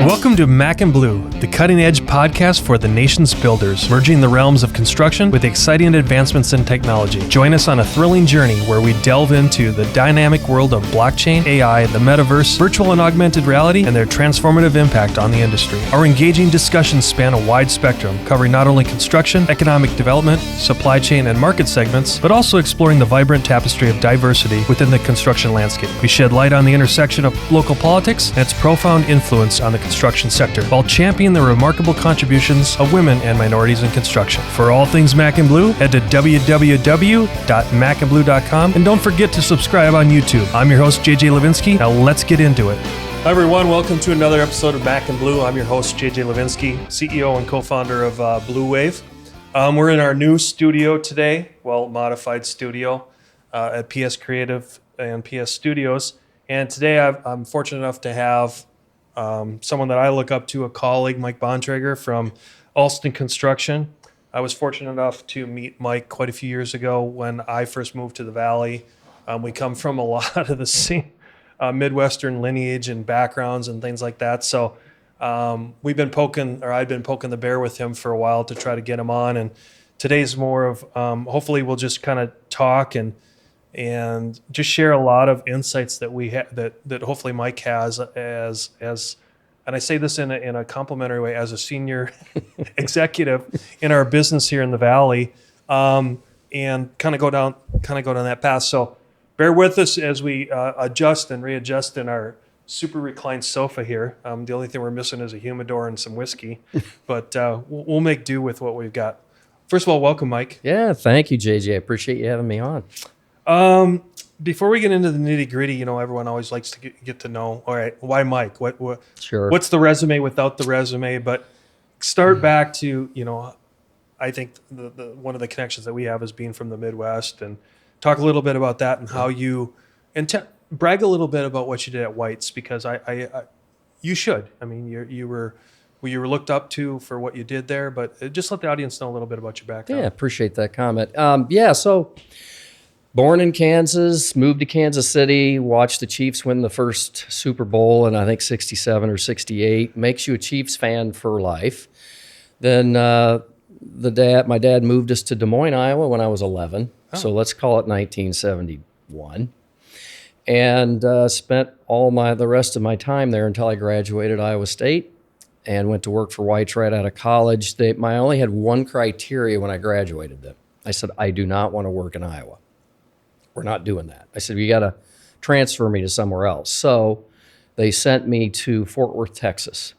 Welcome to Mac and Bleu, the cutting-edge podcast for the nation's builders, merging the realms of construction with exciting advancements in technology. Join us on a thrilling journey where we delve into the dynamic world of blockchain, AI, the metaverse, virtual and augmented reality, and their transformative impact on the industry. Our engaging discussions span a wide spectrum, covering not only construction, economic development, supply chain, and market segments, but also exploring the vibrant tapestry of diversity within the construction landscape. We shed light on the intersection of local politics and its profound influence on the construction sector, while championing the remarkable contributions of women and minorities in construction. For all things Mac and Bleu, head to www.macandbleu.com, and don't forget to subscribe on YouTube. I'm your host, JJ Levinsky. Now let's get into it. Hi everyone, welcome to another episode of Mac and Bleu. I'm your host, JJ Levinsky, CEO and co-founder of Blue Wave. We're in our new studio today, modified studio at PS Creative and PS Studios. And today I'm fortunate enough to have someone that I look up to, a colleague, Mike Bontrager from Alston Construction. I was fortunate enough to meet Mike quite a few years ago when I first moved to the Valley. We come from a lot of the same Midwestern lineage and backgrounds and things like that. So I've been poking the bear with him for a while to try to get him on. And today's more of, hopefully we'll just kind of talk and just share a lot of insights that we have that hopefully Mike has as and I say this in a complimentary way, as a senior executive in our business here in the Valley, and kind of go down that path. So bear with us as we adjust and readjust in our super reclined sofa here. The only thing we're missing is a humidor and some whiskey, but we'll make do with what we've got. First of all, welcome, Mike. Yeah, thank you, JJ. I appreciate you having me on. Before we get into the nitty gritty, everyone always likes to get to know, all right, why Mike? Sure. What's the resume without the resume? But start back to, I think the one of the connections that we have is being from the Midwest, and talk a little bit about that and how you, brag a little bit about what you did at White's, because you should. I mean, you were looked up to for what you did there, but just let the audience know a little bit about your background. Yeah, appreciate that comment. So born in Kansas, moved to Kansas City, watched the Chiefs win the first Super Bowl in, I think, 67 or 68. Makes you a Chiefs fan for life. Then my dad moved us to Des Moines, Iowa when I was 11. Oh. So let's call it 1971. And spent the rest of my time there until I graduated Iowa State and went to work for White's right out of college. I only had one criteria when I graduated them. I said, I do not want to work in Iowa. We're not doing that. I said, you got to transfer me to somewhere else. So they sent me to Fort Worth, Texas.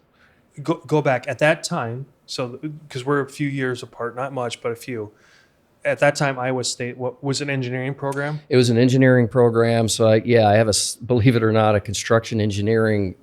Go back at that time. So because we're a few years apart, not much, but a few. At that time, Iowa State, what was an engineering program? It was an engineering program. So I have believe it or not, a construction engineering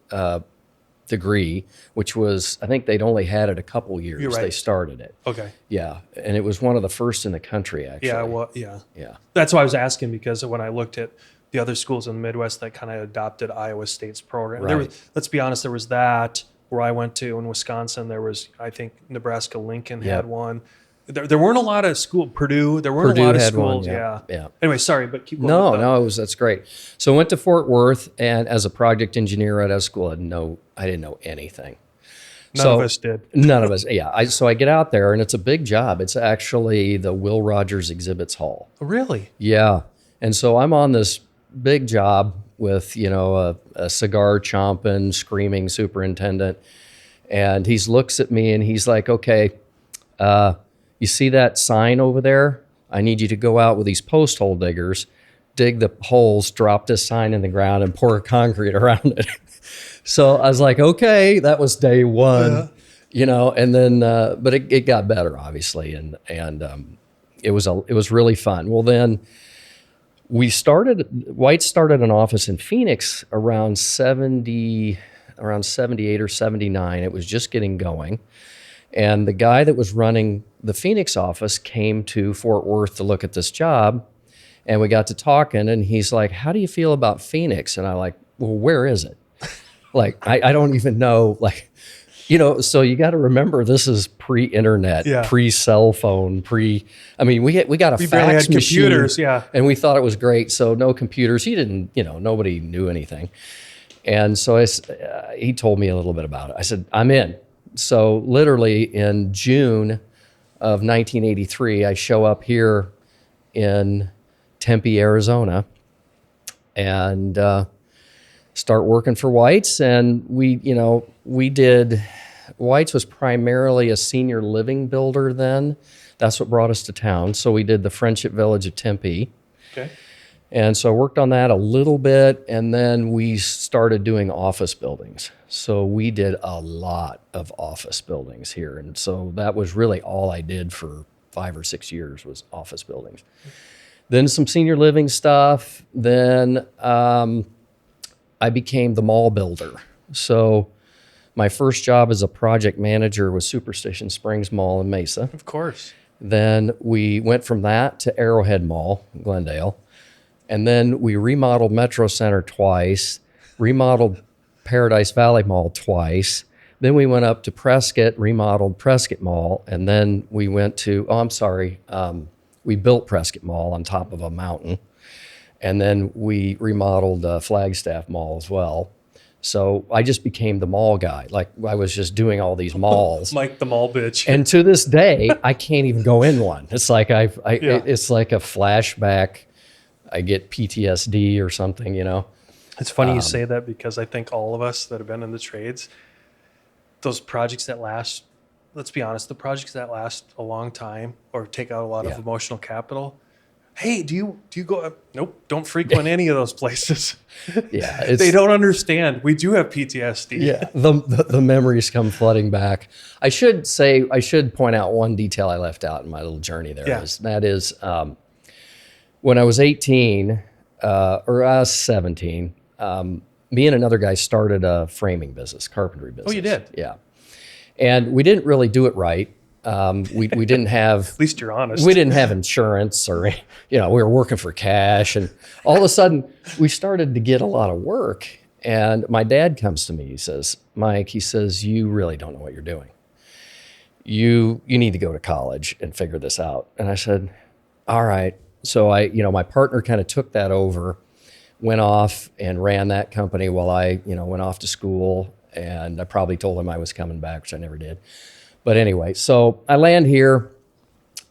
degree, which was, I think they'd only had it a couple years. You're right. They started it. Okay. Yeah. And it was one of the first in the country, actually. Yeah. Well, yeah. Yeah. That's why I was asking, because when I looked at the other schools in the Midwest that kind of adopted Iowa State's program, right. Let's be honest, there was that where I went to in Wisconsin. There was, I think, Nebraska Lincoln had one. There weren't a lot of schools. Purdue, there weren't a lot of schools. Yeah. Anyway, sorry, but keep going. No, that's great. So I went to Fort Worth, and as a project engineer at a school, I didn't know anything. None of us did. None of us, yeah. So I get out there, and it's a big job. It's actually the Will Rogers Exhibits Hall. Really? Yeah. And so I'm on this big job with, a cigar chomping, screaming superintendent, and he looks at me, and he's like, okay, you see that sign over there? I need you to go out with these post hole diggers, dig the holes, drop this sign in the ground, and pour concrete around it. So I was like, okay, that was day one, and then, but it got better, obviously, and it was really fun. Well, then White started an office in Phoenix around 78 or 79. It was just getting going. And the guy that was running the Phoenix office came to Fort Worth to look at this job, and we got to talking, and he's like, how do you feel about Phoenix? And I'm like, well, where is it? I don't even know, so you got to remember, this is pre-internet, pre-cell phone, we got a fax machine, computers, and we thought it was great. So no computers. He didn't, nobody knew anything. And so he told me a little bit about it. I said, I'm in. So literally in June of 1983, I show up here in Tempe, Arizona, and start working for White's. And we did, White's was primarily a senior living builder then. That's what brought us to town. So we did the Friendship Village of Tempe. Okay. And so I worked on that a little bit, and then we started doing office buildings. So we did a lot of office buildings here. And so that was really all I did for 5 or 6 years was office buildings. Then some senior living stuff. Then I became the mall builder. So my first job as a project manager was Superstition Springs Mall in Mesa. Of course. Then we went from that to Arrowhead Mall in Glendale. And then we remodeled Metro Center twice, remodeled Paradise Valley Mall twice. Then we went up to Prescott, remodeled Prescott Mall. And then we went to, we built Prescott Mall on top of a mountain. And then we remodeled Flagstaff Mall as well. So I just became the mall guy. Like I was just doing all these malls. Mike the mall bitch. And to this day, I can't even go in one. It's like it's like a flashback. I get PTSD or something, It's funny you say that because I think all of us that have been in the trades, those projects that last, let's be honest, the projects that last a long time or take out a lot of emotional capital. Hey, do you go? Nope, don't frequent any of those places. Yeah, they don't understand. We do have PTSD. Yeah, the memories come flooding back. I should point out one detail I left out in my little journey there. Yeah. When I was 18 or I was 17, me and another guy started a framing business, carpentry business. Oh, you did? Yeah, and we didn't really do it right. We didn't have, at least you're honest. We didn't have insurance or, we were working for cash, and all of a sudden we started to get a lot of work. And my dad comes to me, he says, Mike, you really don't know what you're doing. You need to go to college and figure this out. And I said, all right. So my partner kind of took that over, went off and ran that company while I, went off to school, and I probably told him I was coming back, which I never did. But anyway, so I land here,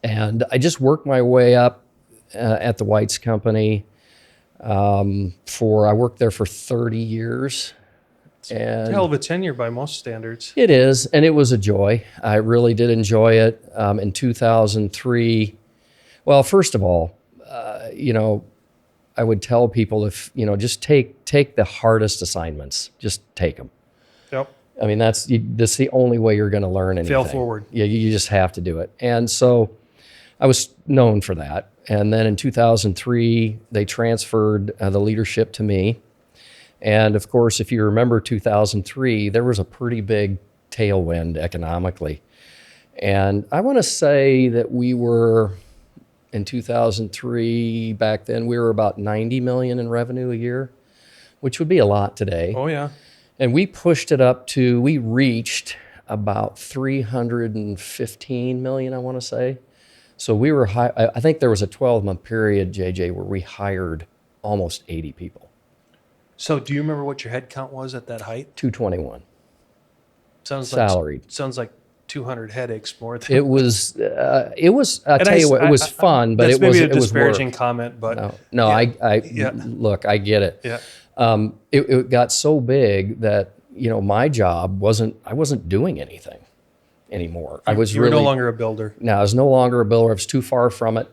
and I just worked my way up at the White's company. I worked there for 30 years. And a hell of a tenure by most standards. It is, and it was a joy. I really did enjoy it. In 2003, well, first of all, I would tell people if, just take the hardest assignments, just take them. Yep. I mean, that's the only way you're going to learn anything. Fail forward. Yeah, you just have to do it. And so I was known for that. And then in 2003, they transferred the leadership to me. And of course, if you remember 2003, there was a pretty big tailwind economically. And I want to say that we were, in 2003, back then, we were about 90 million in revenue a year, which would be a lot today. Oh, yeah. And we pushed it up to, we reached about 315 million, I want to say. So we were high. I think there was a 12-month period, JJ, where we hired almost 80 people. So do you remember what your head count was at that height? 221. Sounds salaried. Sounds like 200 headaches more than it was. I'll tell you what, it was fun, but it was maybe a it was disparaging work. comment, but no, I look, I get it. Yeah. It got so big that my job I wasn't doing anything anymore. You were no longer a builder. No, I was no longer a builder. I was too far from it.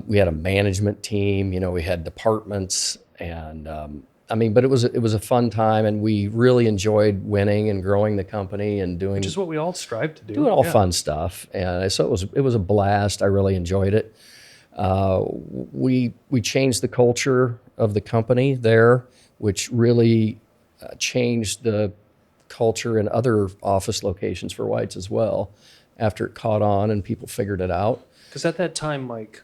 We had a management team. We had departments, and but it was a fun time, and we really enjoyed winning and growing the company and doing, which is what we all strive to do. Doing all fun stuff, and so it was a blast. I really enjoyed it. We changed the culture of the company there, which really changed the culture in other office locations for White's as well. After it caught on and people figured it out. Because at that time, Mike,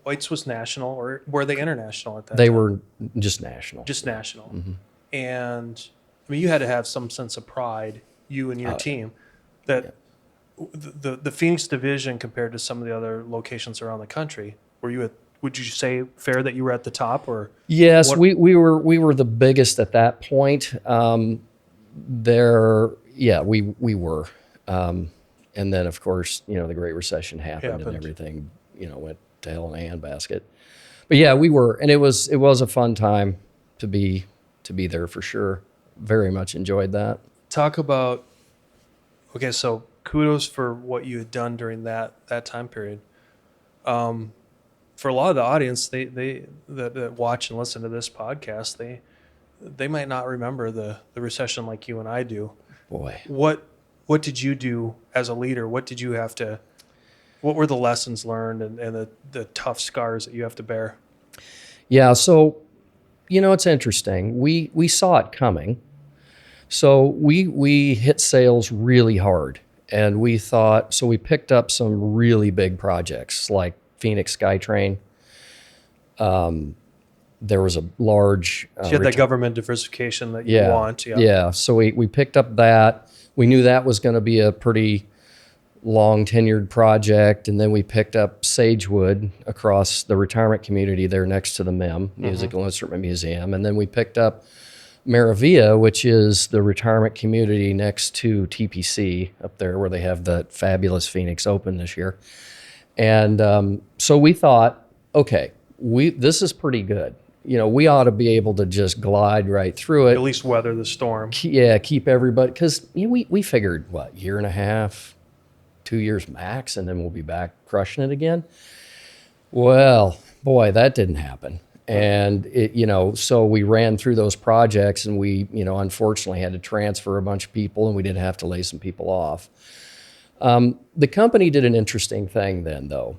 White's was national, or were they international at that time? They were just national. Just national. Mm-hmm. And you had to have some sense of pride, you and your team, that the Phoenix division compared to some of the other locations around the country, were you would you say fair that you were at the top, or? Yes, What- we were the biggest at that point. We were. And then, of course, the Great Recession happened. And everything, went to hell in a handbasket. But yeah, we were, and it was a fun time to be there for sure. Very much enjoyed that. Talk about, okay, so kudos for what you had done during that time period. For a lot of the audience, that watch and listen to this podcast, they might not remember the recession like you and I do. Boy. What did you do as a leader? What were the lessons learned and the tough scars that you have to bear? Yeah, so, it's interesting. We saw it coming. So we hit sales really hard, and we picked up some really big projects like Phoenix SkyTrain. There was a large... So you had that government diversification that you want. Yeah, so we picked up that. We knew that was going to be a pretty long tenured project, and then we picked up Sagewood across the retirement community there next to the MIM, Musical Instrument Museum, and then we picked up Maravilla, which is the retirement community next to TPC up there where they have the fabulous Phoenix Open this year. And so we thought, okay, this is pretty good. We ought to be able to just glide right through it. At least weather the storm. Keep everybody, because we figured, year and a half, 2 years max, and then we'll be back crushing it again. Well, boy, that didn't happen. And so we ran through those projects, and we, unfortunately had to transfer a bunch of people, and we did have to lay some people off. The company did an interesting thing then, though.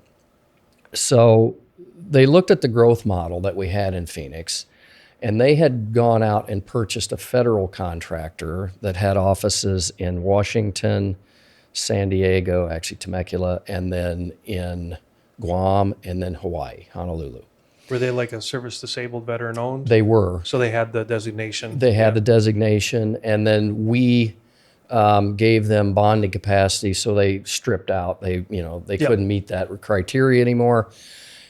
So they looked at the growth model that we had in Phoenix, and they had gone out and purchased a federal contractor that had offices in Washington, San Diego, actually Temecula, and then in Guam, and then Hawaii, Honolulu. Were they like a service-disabled veteran owned? They were. So they had the designation? They had the designation, and then we gave them bonding capacity, so they stripped out. They couldn't meet that criteria anymore.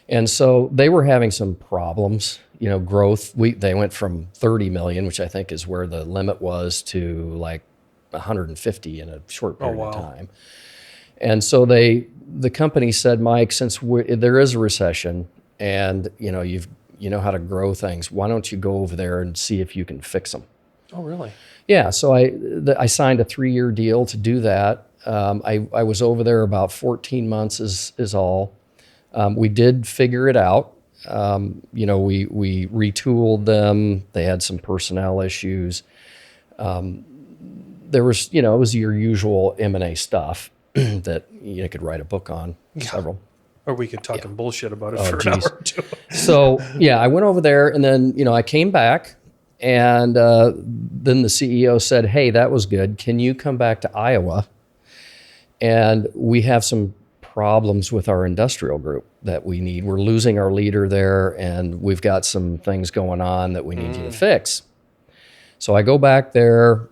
And so they were having some problems, growth. They went from 30 million, which I think is where the limit was, to like 150 in a short period of time. And so the company said, Mike, since there is a recession, and you know how to grow things, why don't you go over there and see if you can fix them? Oh, really? Yeah. So I signed a 3-year deal to do that. I was over there about 14 months is all. We did figure it out. We retooled them. They had some personnel issues. There was, it was your usual M&A stuff that you could write a book on, several. Or we could talk bullshit about it for an hour or two. So, I went over there, and then, I came back, and then the CEO said, hey, that was good. Can you come back to Iowa? And we have some problems with our industrial group that we need. We're losing our leader there, and we've got some things going on that we need you to fix. So I go back there.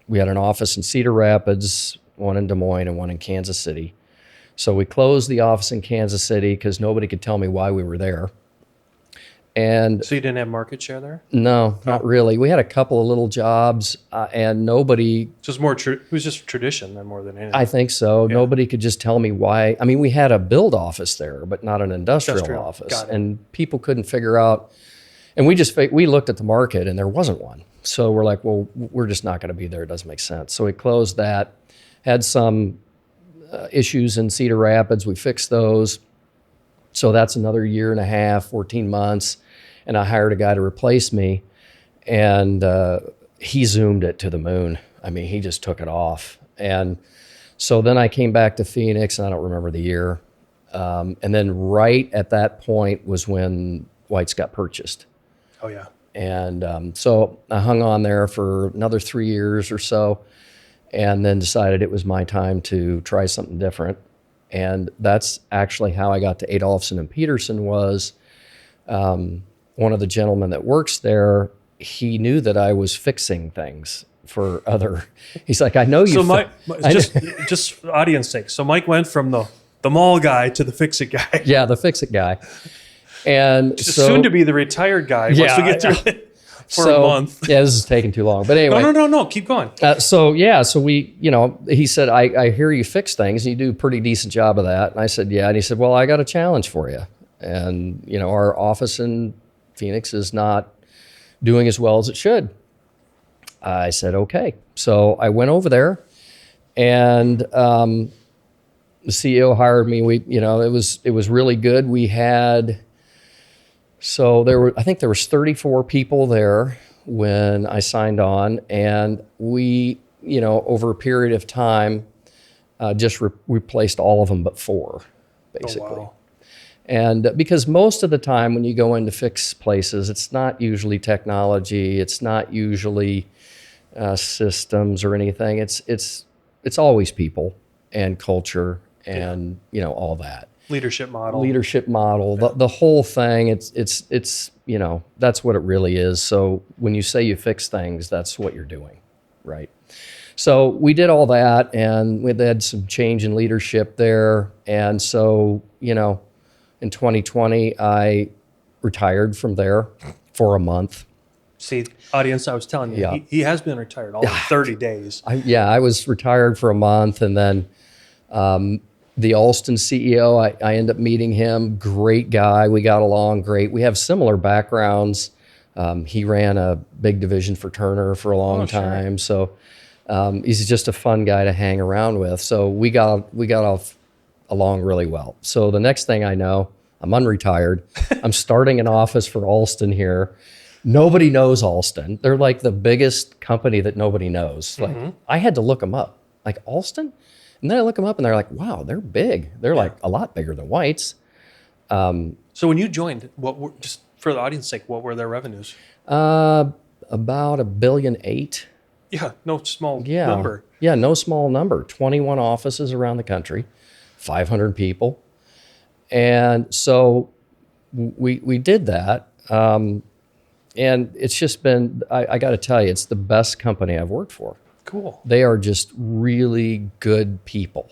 We had an office in Cedar Rapids, one in Des Moines, and one in Kansas City. So we closed the office in Kansas City because nobody could tell me why we were there. And so you didn't have market share there? No, not really. We had a couple of little jobs, and nobody... Just more, it was just tradition then more than anything. I think so. Yeah. Nobody could just tell me why. I mean, we had a build office there, but not an industrial office. And people couldn't figure out... And we looked at the market, and there wasn't one. So we're like, well, we're just not going to be there. It doesn't make sense. So we closed that, had some issues in Cedar Rapids. We fixed those. So that's another year and a half, 14 months. And I hired a guy to replace me, and he zoomed it to the moon. I mean, he just took it off. And so then I came back to Phoenix, and I don't remember the year. And then right at that point was when White's got purchased. Oh, yeah. And so I hung on there for another 3 years or so, and then decided it was my time to try something different. And that's actually how I got to Adolphson and Peterson. Was one of the gentlemen that works there, he knew that I was fixing things for other... He's like, I know you... So just audience sake. So Mike went from the the mall guy to the fix-it guy. Yeah, the fix-it guy. And so, soon to be the retired guy once we get through it for a month. Yeah, this is taking too long. But anyway. No, keep going. So we, he said, I hear you fix things, and you do a pretty decent job of that. And I said, yeah. And he said, well, I got a challenge for you. And, our office in Phoenix is not doing as well as it should. I said, okay. So I went over there, and the CEO hired me. It was really good. We had, I think there was 34 people there when I signed on, and we, over a period of time, just replaced all of them but 4, basically. Oh, wow. And because most of the time when you go in to fix places, it's not usually technology, it's not usually systems or anything. It's always people and culture and all that. Leadership model. Yeah. The whole thing. It's that's what it really is. So when you say you fix things, that's what you're doing, right? So we did all that, and we had some change in leadership there, and so in 2020, I retired from there for a month. See, audience, I was telling you, Yeah. he has been retired all 30 days. I was retired for a month, and then the Alston CEO, I ended up meeting him. Great guy. We got along great. We have similar backgrounds. He ran a big division for Turner for a long time. Sure. So he's just a fun guy to hang around with. So we got off along really well. So the next thing I know, I'm unretired. I'm starting an office for Alston here. Nobody knows Alston. They're like the biggest company that nobody knows. Like I had to look them up. Like Alston? And then I look them up and they're like, wow, they're big. They're like a lot bigger than White's. So when you joined, just for the audience's sake, what were their revenues? About $1.8 billion. Yeah, no small number. Yeah, no small number. 21 offices around the country, 500 people. And so we did that. And it's just been, I got to tell you, it's the best company I've worked for. Cool. They are just really good people.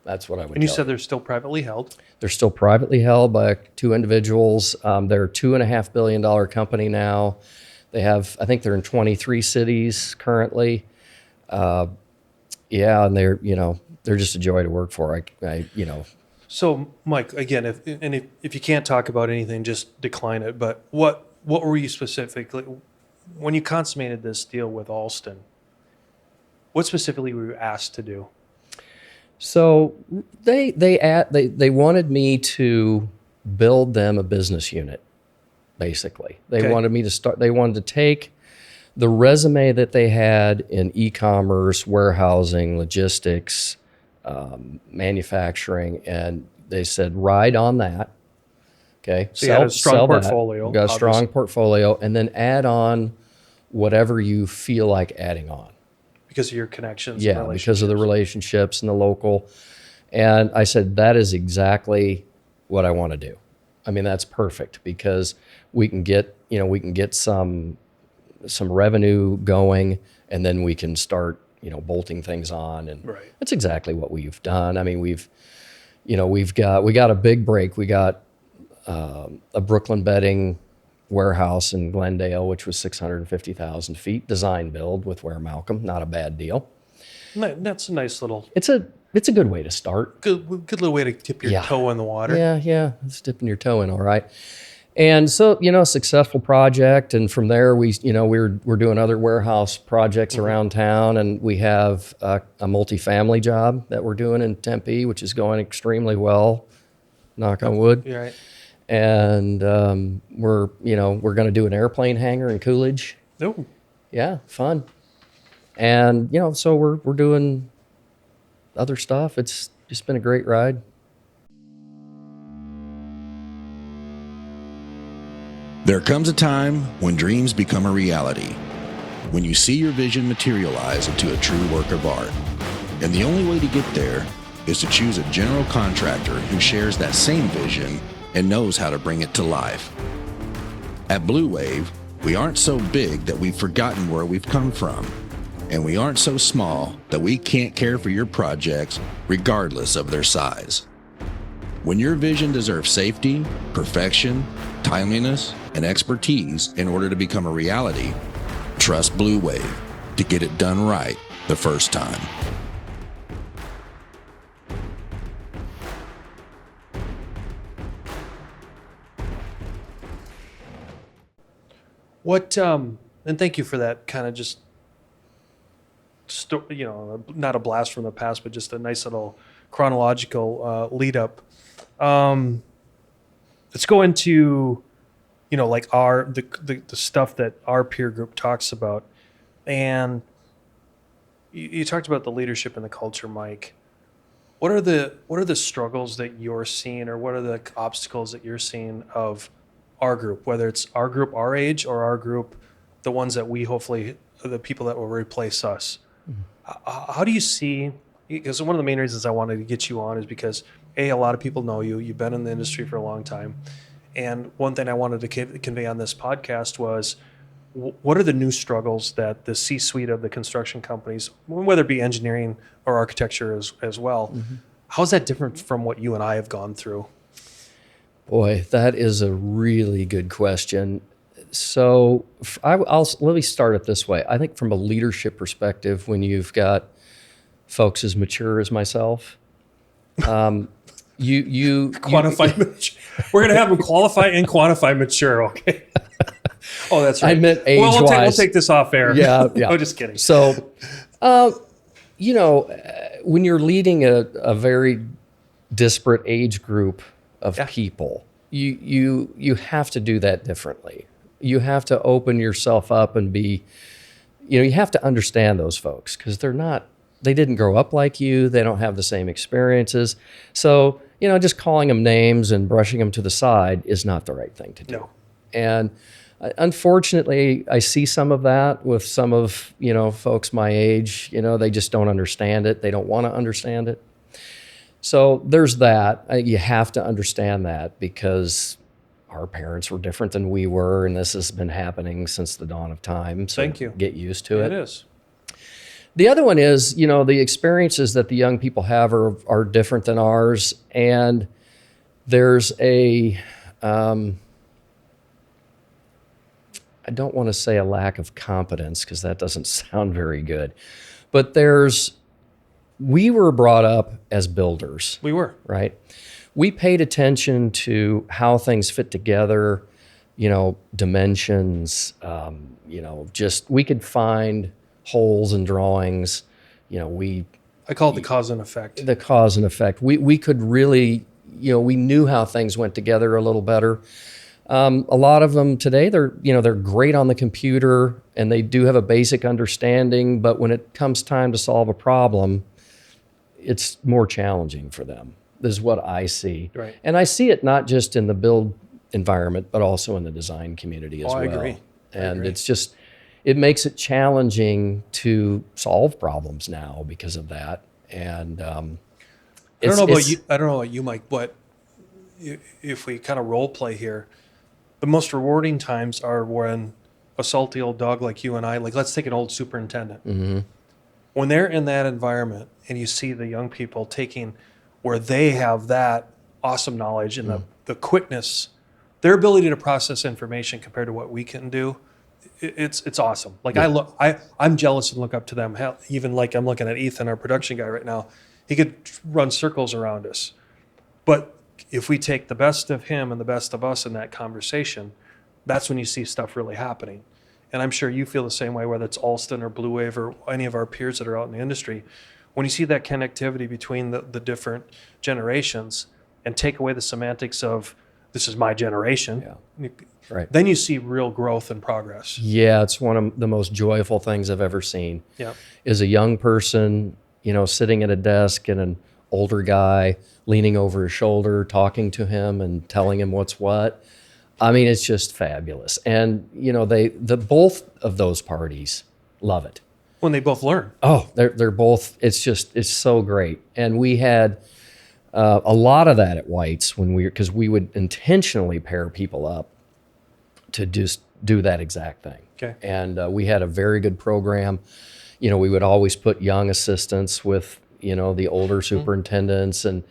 That's what I would And you tell said they're still privately held? They're still privately held by 2 individuals. They're a $2.5 billion company now. They have, I think they're in 23 cities currently. And they're, they're just a joy to work for. So, Mike, again, if you can't talk about anything, just decline it. But what were you specifically, when you consummated this deal with Alston, what specifically were you asked to do? So they wanted me to build them a business unit, basically. They wanted me to start, they wanted to take the resume that they had in e-commerce, warehousing, logistics, manufacturing, and they said, ride on that. Okay. So you had a strong portfolio. Got a strong portfolio, and then add on whatever you feel like adding on. Because of your connections. Yeah, and because of the relationships and the local. And I said, that is exactly what I want to do. I mean, that's perfect because we can get some revenue going, and then we can start, bolting things on. And that's exactly what we've done. I mean, we got a big break. We got a Brooklyn bedding warehouse in Glendale, which was 650,000 feet, design build with Ware Malcolm. Not a bad deal. That's a nice little. It's a good way to start. Good little way to dip your toe in the water. Yeah, it's dipping your toe in, all right. And so, successful project, and from there we're doing other warehouse projects around town, and we have a multifamily job that we're doing in Tempe, which is going extremely well. Knock on wood. You're right. And we're going to do an airplane hangar in Coolidge. Oh. Yeah, fun. And so we're doing other stuff. It's just been a great ride. There comes a time when dreams become a reality, when you see your vision materialize into a true work of art. And the only way to get there is to choose a general contractor who shares that same vision and knows how to bring it to life. At Bleu, we aren't so big that we've forgotten where we've come from. And we aren't so small that we can't care for your projects regardless of their size. When your vision deserves safety, perfection, timeliness, and expertise in order to become a reality, trust Bleu Wave to get it done right the first time. What, and thank you for that kind of just, not a blast from the past, but just a nice little chronological lead up. Let's go into, like the stuff that our peer group talks about. And you talked about the leadership and the culture, Mike. What are the struggles that you're seeing, or what are the obstacles that you're seeing of our group, whether it's our group our age or our group, the ones that we hopefully, the people that will replace us? Mm-hmm. How do you see, because one of the main reasons I wanted to get you on is because a lot of people know you, you've been in the industry for a long time. And one thing I wanted to convey on this podcast was, what are the new struggles that the C-suite of the construction companies, whether it be engineering or architecture as well, mm-hmm. How's that different from what you and I have gone through? Boy, that is a really good question. So let me start it this way. I think from a leadership perspective, when you've got folks as mature as myself, you quantify mature. We're going to have them qualify and quantify mature. Okay. Oh, that's right. I meant age-wise. Well, we'll take this off air. Yeah. No, just kidding. So, when you're leading a very disparate age group of people, you have to do that differently. You have to open yourself up and be, you have to understand those folks, because they didn't grow up like you. They don't have the same experiences. So, just calling them names and brushing them to the side is not the right thing to do. No. And unfortunately, I see some of that with some of, folks my age. They just don't understand it. They don't want to understand it. So there's that. You have to understand that, because our parents were different than we were, and this has been happening since the dawn of time. So Thank you. Get used to it. It is. The other one is, the experiences that the young people have are different than ours, and there's a, I don't want to say a lack of competence, because that doesn't sound very good, but we were brought up as builders. We were. Right? We paid attention to how things fit together, dimensions, we could find holes in drawings. I call it the cause and effect. The cause and effect. We could really, we knew how things went together a little better. A lot of them today, they're great on the computer, and they do have a basic understanding, but when it comes time to solve a problem, it's more challenging for them. This is what I see. Right. And I see it not just in the build environment, but also in the design community as well. I agree. And it's just, it makes it challenging to solve problems now because of that. And I don't know about you, Mike, but if we kind of role play here, the most rewarding times are when a salty old dog like you and I, let's take an old superintendent. Mm-hmm. When they're in that environment and you see the young people taking where they have that awesome knowledge and the quickness, their ability to process information compared to what we can do, it's awesome. I'm jealous and look up to them. Hell, even like I'm looking at Ethan, our production guy right now, he could run circles around us. But if we take the best of him and the best of us in that conversation, that's when you see stuff really happening. And I'm sure you feel the same way, whether it's Alston or Bleu Wave or any of our peers that are out in the industry. When you see that connectivity between the different generations and take away the semantics of this is my generation, right, then you see real growth and progress. Yeah, it's one of the most joyful things I've ever seen. Yeah, is a young person, sitting at a desk and an older guy leaning over his shoulder, talking to him and telling him what's what. I mean, it's just fabulous. And, both of those parties love it. When they both learn. Oh, they're both, it's so great. And we had a lot of that at White's because we would intentionally pair people up to just do that exact thing. Okay. And we had a very good program. we would always put young assistants with, the older superintendents, and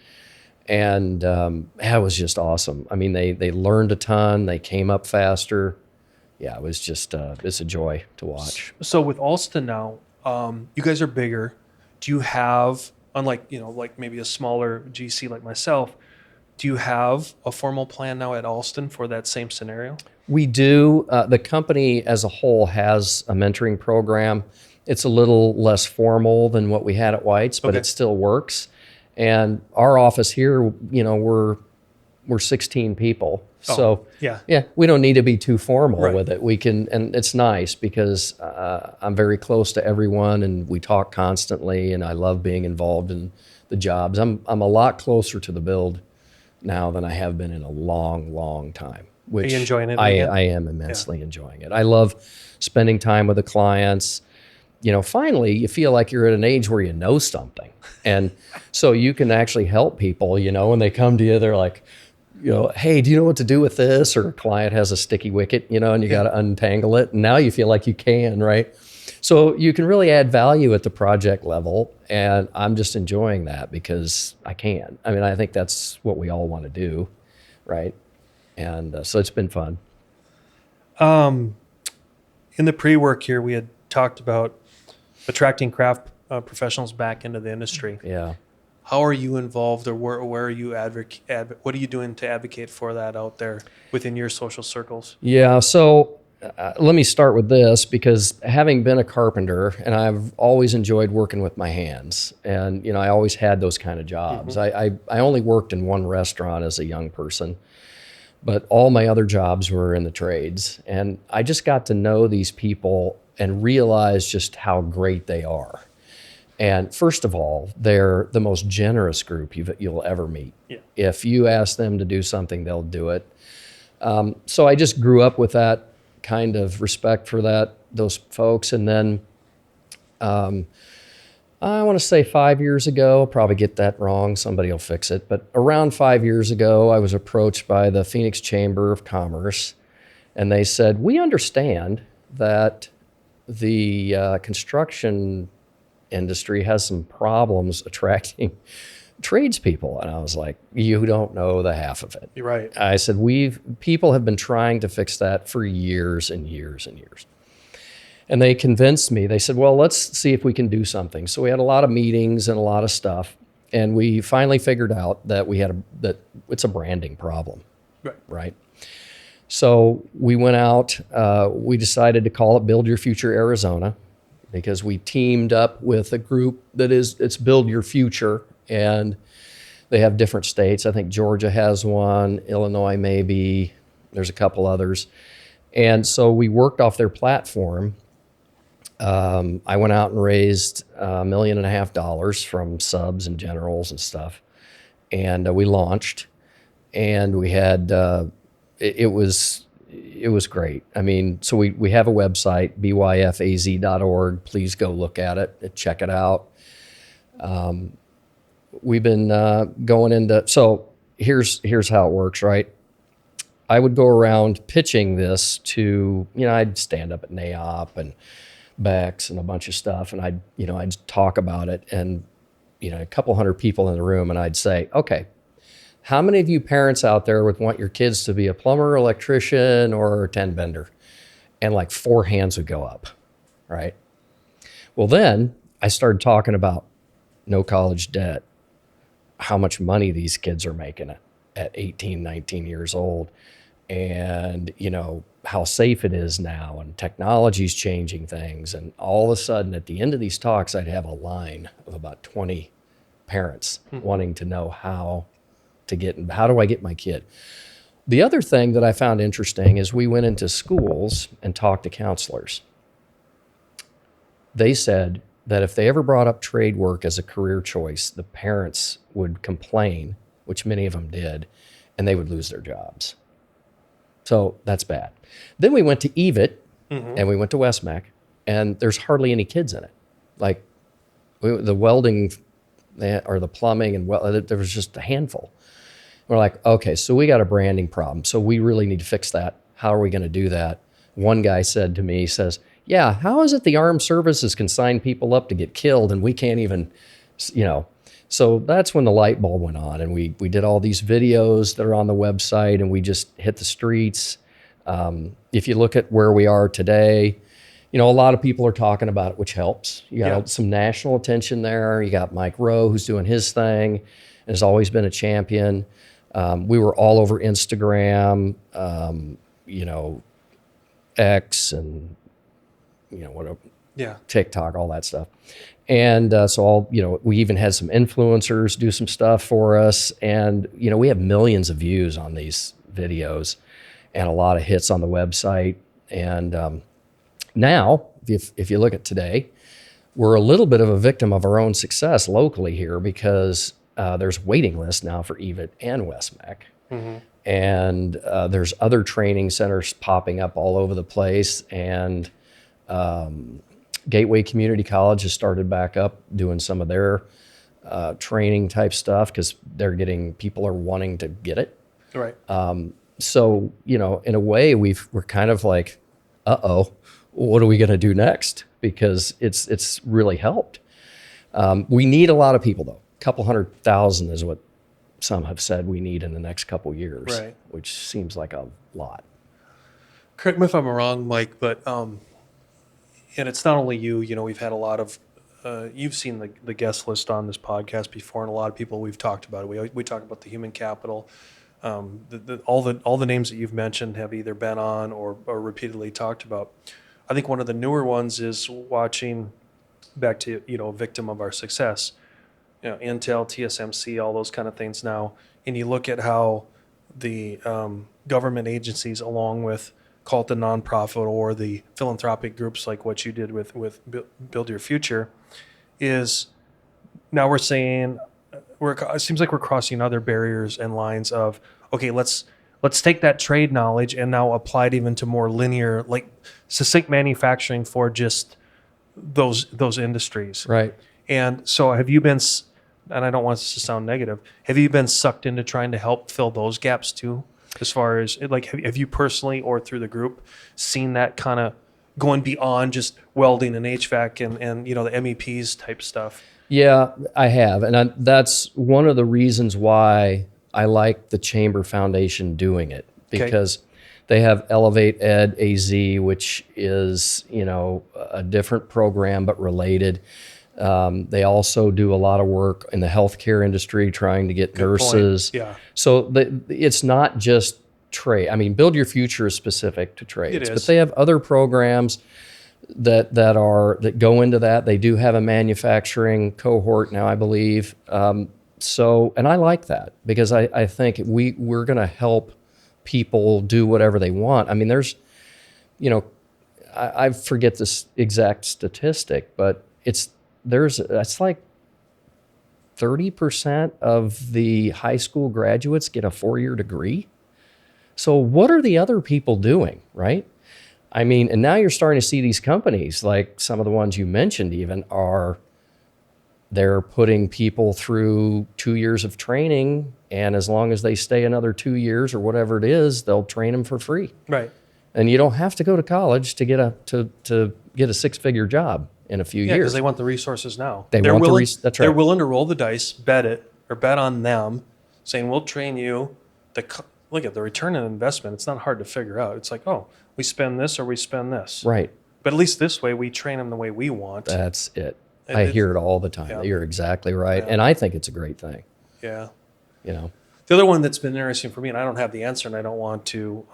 it was just awesome. I mean, they learned a ton. They came up faster. Yeah, it was just it's a joy to watch. So with Alston now, you guys are bigger. Do you have, unlike like maybe a smaller GC like myself, do you have a formal plan now at Alston for that same scenario? We do. The company as a whole has a mentoring program. It's a little less formal than what we had at White's, but it still works. And our office here, we're 16 people. So we don't need to be too formal with it. We can, and it's nice because I'm very close to everyone and we talk constantly, and I love being involved in the jobs. I'm a lot closer to the build now than I have been in a long, long time. Which are you enjoying it? I am immensely enjoying it. I love spending time with the clients. Finally, you feel like you're at an age where you know something. And so you can actually help people, when they come to you, they're like, hey, do you know what to do with this? Or a client has a sticky wicket, and you got to untangle it. And now you feel like you can, right? So you can really add value at the project level. And I'm just enjoying that because I can. I mean, I think that's what we all want to do, right? And so it's been fun. In the pre-work here, we had talked about attracting craft professionals back into the industry. Yeah. How are you involved, or where are you what are you doing to advocate for that out there within your social circles? Yeah. So let me start with this, because having been a carpenter, and I've always enjoyed working with my hands, and I always had those kind of jobs. I only worked in one restaurant as a young person, but all my other jobs were in the trades, and I just got to know these people and realize just how great they are. And first of all, they're the most generous group you'll ever meet. Yeah. If you ask them to do something, they'll do it. So I just grew up with that kind of respect for those folks. And then I want to say 5 years ago, I'll probably get that wrong, somebody will fix it, but around 5 years ago, I was approached by the Phoenix Chamber of Commerce, and they said, we understand that the construction industry has some problems attracting tradespeople. And I was like, you don't know the half of it. You're right. I said, people have been trying to fix that for years and years and years. And they convinced me. They said, well, let's see if we can do something. So we had a lot of meetings and a lot of stuff. And we finally figured out that that it's a branding problem. Right. So we went out, we decided to call it Build Your Future Arizona, because we teamed up with a group it's Build Your Future, and they have different states. I think Georgia has one, Illinois maybe, there's a couple others. And so we worked off their platform. I went out and raised $1.5 million from subs and generals and stuff. And we launched, and we had, it was great. I mean, so we have a website, byfaz.org. Please go look at it, check it out. We've been going into, so here's how it works, right? I would go around pitching this to, I'd stand up at NAOP and Bex and a bunch of stuff, and I'd talk about it, and a couple hundred people in the room, and I'd say, okay, how many of you parents out there would want your kids to be a plumber, electrician, or a tent bender? And like 4 hands would go up, right? Well, then I started talking about no college debt, how much money these kids are making at 18, 19 years old, and how safe it is now, and technology's changing things. And all of a sudden, at the end of these talks, I'd have a line of about 20 parents wanting to know how do I get my kid? The other thing that I found interesting is we went into schools and talked to counselors. They said that if they ever brought up trade work as a career choice, the parents would complain, which many of them did, and they would lose their jobs. So that's bad. Then we went to EVIT, and we went to Westmac, and there's hardly any kids in it. Like the welding or the plumbing, and there was just a handful. We're like, okay, so we got a branding problem. So we really need to fix that. How are we going to do that? One guy said to me, he says, yeah, how is it the armed services can sign people up to get killed and we can't even, you know? So that's when the light bulb went on, and we did all these videos that are on the website, and we just hit the streets. If you look at where we are today, you know, a lot of people are talking about it, which helps. You got some national attention there. You got Mike Rowe, who's doing his thing, and has always been a champion. We were all over Instagram, you know, X, and you know, whatever, TikTok, all that stuff. And so you know, we even had some influencers do some stuff for us, and you know, we have millions of views on these videos, and a lot of hits on the website. And now, if you look at today, we're a little bit of a victim of our own success locally here, because there's waiting lists now for EVIT and WestMech. Mm-hmm. And there's other training centers popping up all over the place, and Gateway Community College has started back up doing some of their training type stuff, because people are wanting to get it. Right. So, you know, in a way, we're kind of like, what are we going to do next? Because it's really helped. We need a lot of people, though. A couple 100,000 is what some have said we need in the next couple years, right, which seems like a lot. Correct me if I'm wrong, Mike, but and it's not only you. You know, we've had a lot of you've seen the guest list on this podcast before, and a lot of people we've talked about it. We talk about the human capital. All the names that you've mentioned have either been on or repeatedly talked about. I think one of the newer ones is watching back to, you know, victim of our success. You know, Intel, TSMC, all those kind of things now. And you look at how the government agencies, along with, call it the nonprofit or the philanthropic groups like what you did with Build Your Future, is now we're saying it seems like we're crossing other barriers and lines of, okay, let's take that trade knowledge and now apply it even to more linear, like succinct manufacturing for just those industries. Right. And so have you been, and I don't want this to sound negative, have you been sucked into trying to help fill those gaps too? As far as, like, have you personally or through the group seen that kind of going beyond just welding and HVAC and you know, the MEPs type stuff? Yeah, I have. And that's one of the reasons why I like the Chamber Foundation doing it, because they have Elevate Ed AZ, which is, you know, a different program but related. They also do a lot of work in the healthcare industry trying to get nurses. Yeah. So it's not just trade. I mean, Build Your Future is specific to trades, but they have other programs that go into that. They do have a manufacturing cohort now, I believe. And I like that, because I think we're going to help people do whatever they want. I mean, there's, you know, I forget this exact statistic, but it's like 30% of the high school graduates get a 4-year degree. So what are the other people doing, right? I mean, and now you're starting to see these companies, like some of the ones you mentioned even, they're putting people through 2 years of training, and as long as they stay another 2 years or whatever it is, they'll train them for free. Right. And you don't have to go to college to get a 6-figure job in a few years. Because they want the resources now. That's right. They're willing to roll the dice, bet on them, saying, we'll train you. Look at the return on investment. It's not hard to figure out. It's like, oh, we spend this or we spend this. Right. But at least this way, we train them the way we want. That's it. I hear it all the time. Yeah. You're exactly right. Yeah. And I think it's a great thing. Yeah. You know. The other one that's been interesting for me, and I don't have the answer, and I don't want to,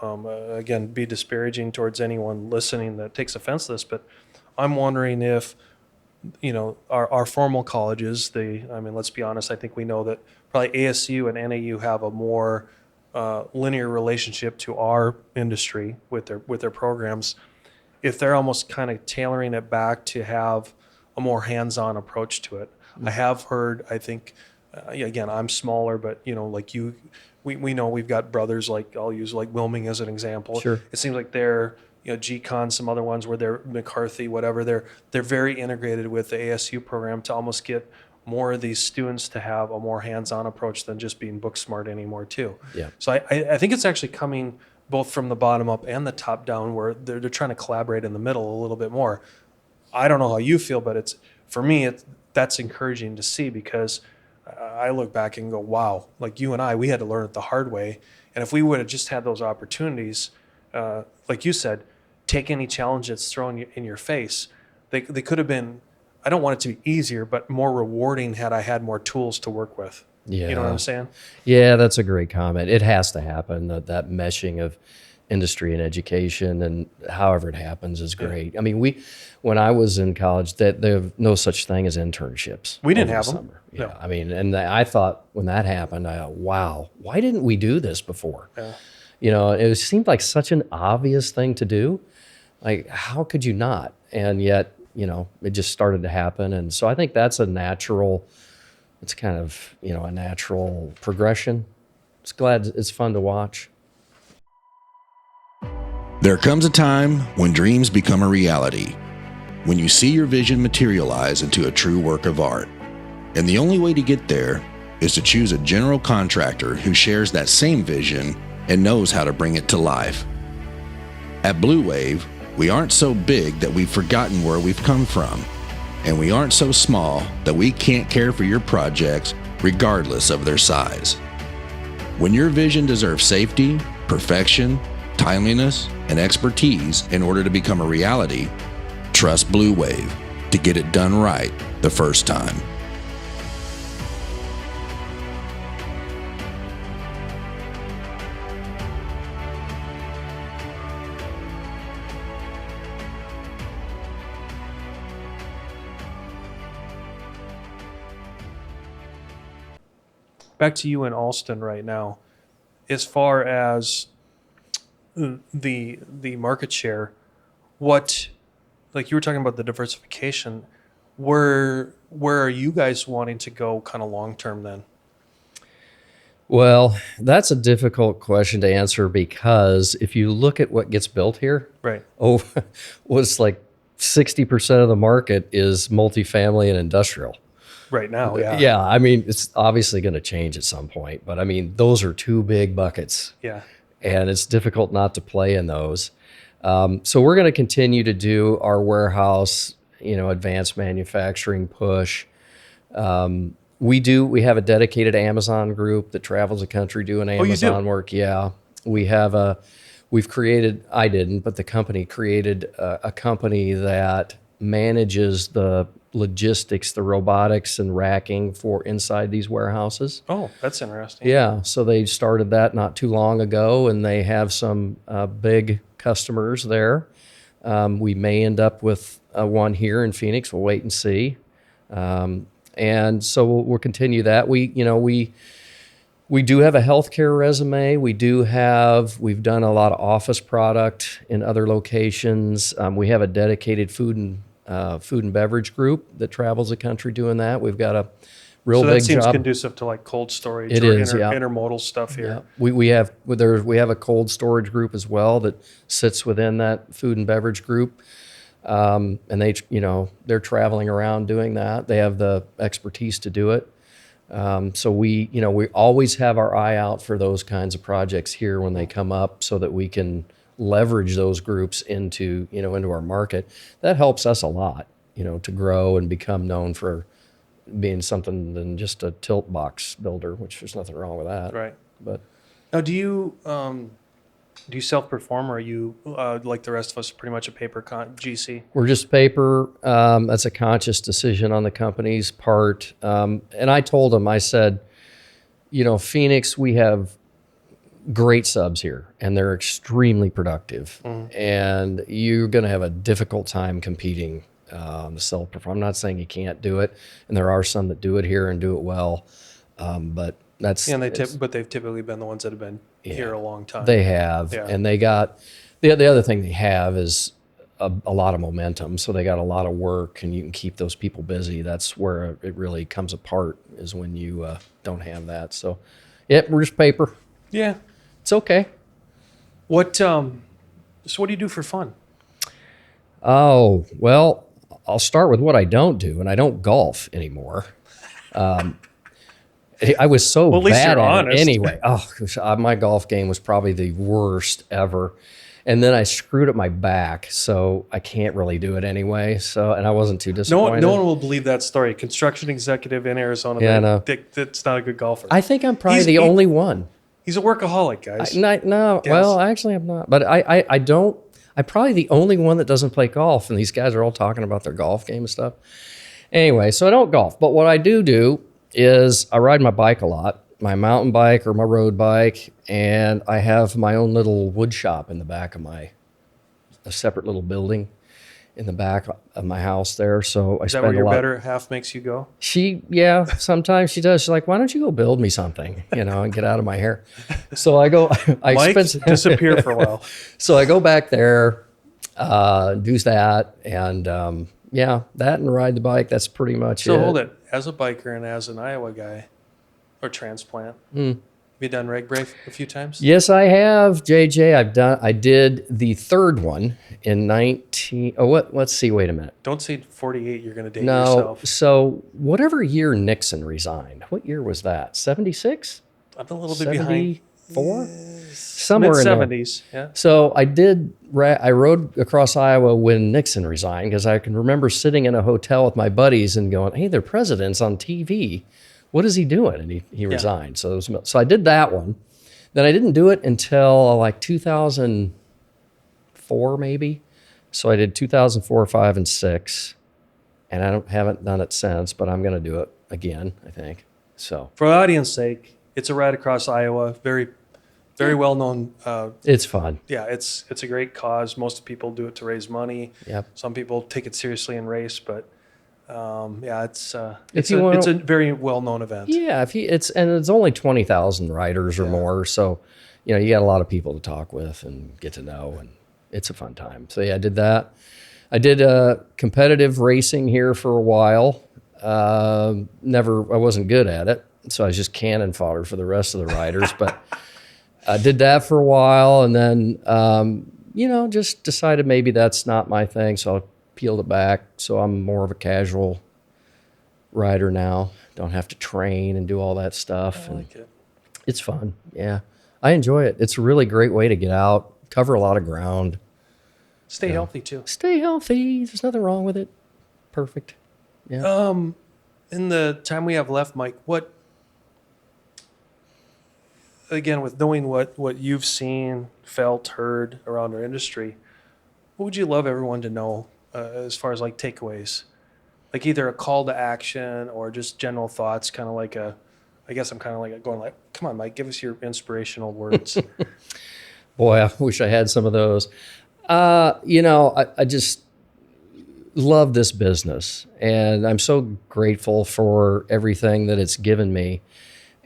again, be disparaging towards anyone listening that takes offense to this, but I'm wondering if, you know, our formal colleges, let's be honest, I think we know that probably ASU and NAU have a more linear relationship to our industry with their programs. If they're almost kind of tailoring it back to have a more hands-on approach to it. Mm-hmm. I have heard, I think, again, I'm smaller, but, you know, like you, we know we've got brothers, like I'll use like Wilming as an example. Sure. It seems like they're, you know, GCon, some other ones where they're McCarthy, whatever, they're very integrated with the ASU program to almost get more of these students to have a more hands-on approach than just being book smart anymore too. Yeah. So I think it's actually coming both from the bottom up and the top down, where they're trying to collaborate in the middle a little bit more. I don't know how you feel, but for me, that's encouraging to see, because I look back and go, wow, like you and we had to learn it the hard way. And if we would have just had those opportunities, like you said, take any challenge that's thrown in your face, they could have been, I don't want it to be easier, but more rewarding had I had more tools to work with. Yeah. You know what I'm saying? Yeah, that's a great comment. It has to happen. That meshing of industry and education, and however it happens is great. I mean, when I was in college, that there was no such thing as internships. We didn't over have the them. summer. Yeah, No. I mean, and I thought when that happened, I thought, wow, why didn't we do this before? Yeah. You know, it seemed like such an obvious thing to do. Like, how could you not? And yet, you know, it just started to happen. And so I think that's it's kind of, you know, a natural progression. It's fun to watch. There comes a time when dreams become a reality, when you see your vision materialize into a true work of art. And the only way to get there is to choose a general contractor who shares that same vision and knows how to bring it to life. At Bleu Wave, we aren't so big that we've forgotten where we've come from, and we aren't so small that we can't care for your projects regardless of their size. When your vision deserves safety, perfection, timeliness, and expertise in order to become a reality, trust Bleu Wave to get it done right the first time. Back to you in Alston right now, as far as the market share, what, like you were talking about the diversification, where are you guys wanting to go kind of long term then? Well, that's a difficult question to answer, because if you look at what gets built here, Right. what's like 60% of the market is multifamily and industrial. Right now, yeah. Yeah, I mean, it's obviously going to change at some point, but I mean, those are two big buckets. Yeah. And it's difficult not to play in those. So we're going to continue to do our warehouse, you know, advanced manufacturing push. We have a dedicated Amazon group that travels the country doing Amazon work. Yeah, we've created, I didn't, but the company created a company that manages the logistics, the robotics and racking for inside these warehouses. Oh, that's interesting. Yeah, so they started that not too long ago, and they have some big customers there. We may end up with one here in Phoenix. We'll wait and see. And so we'll continue that. We do have a healthcare resume. We've done a lot of office product in other locations. We have a dedicated food and beverage group that travels the country doing that. We've got a real big job. So that seems conducive to like cold storage intermodal stuff here. Yeah. We have a cold storage group as well that sits within that food and beverage group. And they're traveling around doing that. They have the expertise to do it. So we always have our eye out for those kinds of projects here when they come up, so that we can leverage those groups into our market. That helps us a lot, to grow and become known for being something than just a tilt box builder, which there's nothing wrong with that. Right. But now, do you self-perform, or are you like the rest of us, pretty much a paper GC? we're just paper. That's a conscious decision on the company's part. And I told them, I said, Phoenix, we have great subs here, and they're extremely productive. Mm-hmm. And you're going to have a difficult time competing on the self-perform. I'm not saying you can't do it, and there are some that do it here and do it well. But that's but they've typically been the ones that have been here a long time. They have, and they got the other thing they have is a lot of momentum. So they got a lot of work, and you can keep those people busy. That's where it really comes apart, is when you don't have that. So, we're just paper. Yeah, it's okay. So what do you do for fun? Oh, well, I'll start with what I don't do, and I don't golf anymore. I was so Well, at least bad you're at honest. it anyway. My golf game was probably the worst ever. And then I screwed up my back, so I can't really do it anyway. So, and I wasn't too No disappointed. one will believe that story. Construction executive in Arizona. Yeah, I know. That's not a good golfer. I think I'm probably He's- the he- only one. He's a workaholic, guys. No, Yes. well, actually, I'm not. But I don't. I'm probably the only one that doesn't play golf, and these guys are all talking about their golf game and stuff. Anyway, so I don't golf, but what I do is I ride my bike a lot, my mountain bike or my road bike, and I have my own little wood shop in the back of a separate little building in the back of my house there. So I Is that spend where a your lot. better half makes you go? Sometimes she does. She's like, why don't you go build me something, and get out of my hair. So I go, Mike, disappear for a while. So I go back there, do that, and that and ride the bike. That's pretty much it. So hold it. As a biker and as an Iowa guy or transplant, have you done Reg Brave a few times? Yes, I have, JJ. I did the third one in 19. Oh, what? Let's see. Wait a minute. Don't say 48. You're going to date No. yourself. So whatever year Nixon resigned, what year was that? 76? I'm a little bit behind. 74? Somewhere in there. Mid-70s. Yeah. So I rode across Iowa when Nixon resigned because I can remember sitting in a hotel with my buddies and going, hey, their president's on TV. What is he doing? And he resigned. So I did that one. Then I didn't do it until like 2004 maybe. So I did 2004, 5, and 6. And I haven't done it since, but I'm going to do it again, I think. So For the audience's sake, it's a ride across Iowa. Very, very well known. it's fun. Yeah, it's a great cause. Most people do it to raise money. Yep. Some people take it seriously and race, but it's a very well known event. Yeah, it's only 20,000 riders or more, so you got a lot of people to talk with and get to know, and it's a fun time. So yeah, I did that. I did competitive racing here for a while. I wasn't good at it, so I was just cannon fodder for the rest of the riders. But I did that for a while, and then just decided maybe that's not my thing, so I peeled it back. So I'm more of a casual rider now. Don't have to train and do all that stuff. I like it. It's fun. Yeah, I enjoy it. It's a really great way to get out, cover a lot of ground. Stay healthy too. Stay healthy. There's nothing wrong with it. Perfect. Yeah. In the time we have left, Mike, what again with knowing what you've seen, felt, heard around our industry, what would you love everyone to know as far as like takeaways? Like either a call to action or just general thoughts, kind of like I guess I'm kind of like going like, come on, Mike, give us your inspirational words. Boy, I wish I had some of those. I just love this business, and I'm so grateful for everything that it's given me.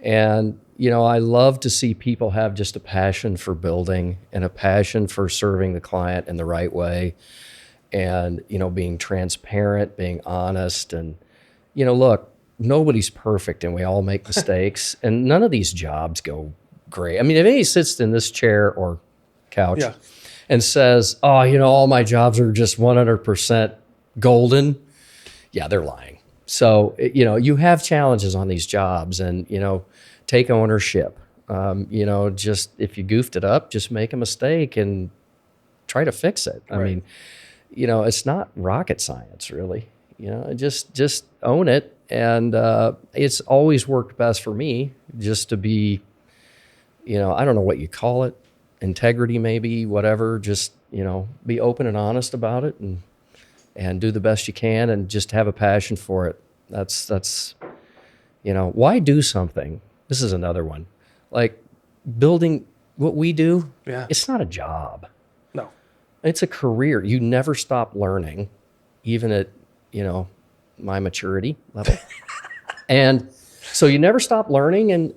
And, I love to see people have just a passion for building and a passion for serving the client in the right way. And, being transparent, being honest. And, look, nobody's perfect and we all make mistakes. And none of these jobs go great. I mean, if anybody sits in this chair or couch and says, oh, all my jobs are just 100% golden, yeah, they're lying. So, you have challenges on these jobs and, take ownership. Just if you goofed it up, just make a mistake and try to fix it. Right. I mean, it's not rocket science, really. Just own it. And it's always worked best for me just to be, I don't know what you call it, integrity maybe, whatever. Just, be open and honest about it and do the best you can and just have a passion for it. That's why do something? This is another one. Like building what we do, it's not a job. No. It's a career. You never stop learning, even at, my maturity level. And so you never stop learning, and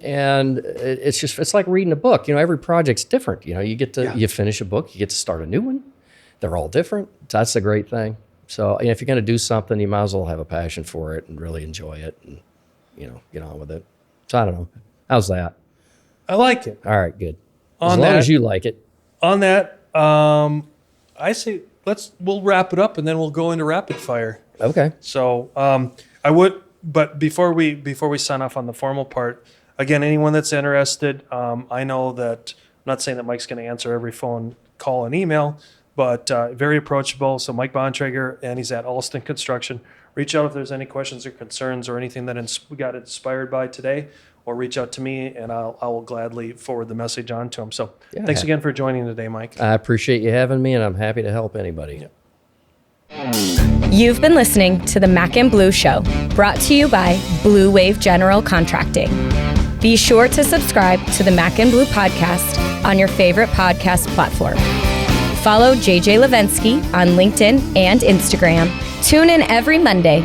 it's like reading a book. Every project's different. You finish a book, you get to start a new one. They're all different. That's the great thing. So if you're going to do something, you might as well have a passion for it and really enjoy it and, get on with it. So I don't know. How's that? I like it. All right, good. On As long that- as you like it. On that, I say we'll wrap it up and then we'll go into rapid fire. Okay. So But before we sign off on the formal part, again, anyone that's interested, I know that I'm not saying that Mike's going to answer every phone call and email, but very approachable. So Mike Bontrager, and he's at Alston Construction. Reach out if there's any questions or concerns or anything that we got inspired by today, or reach out to me, and I will gladly forward the message on to him. So thanks again for joining today, Mike. I appreciate you having me, and I'm happy to help anybody. Yep. You've been listening to the Mac and Blue Show, brought to you by Blue Wave General Contracting. Be sure to subscribe to the Mac and Blue podcast on your favorite podcast platform. Follow JJ Levinsky on LinkedIn and Instagram. Tune in every Monday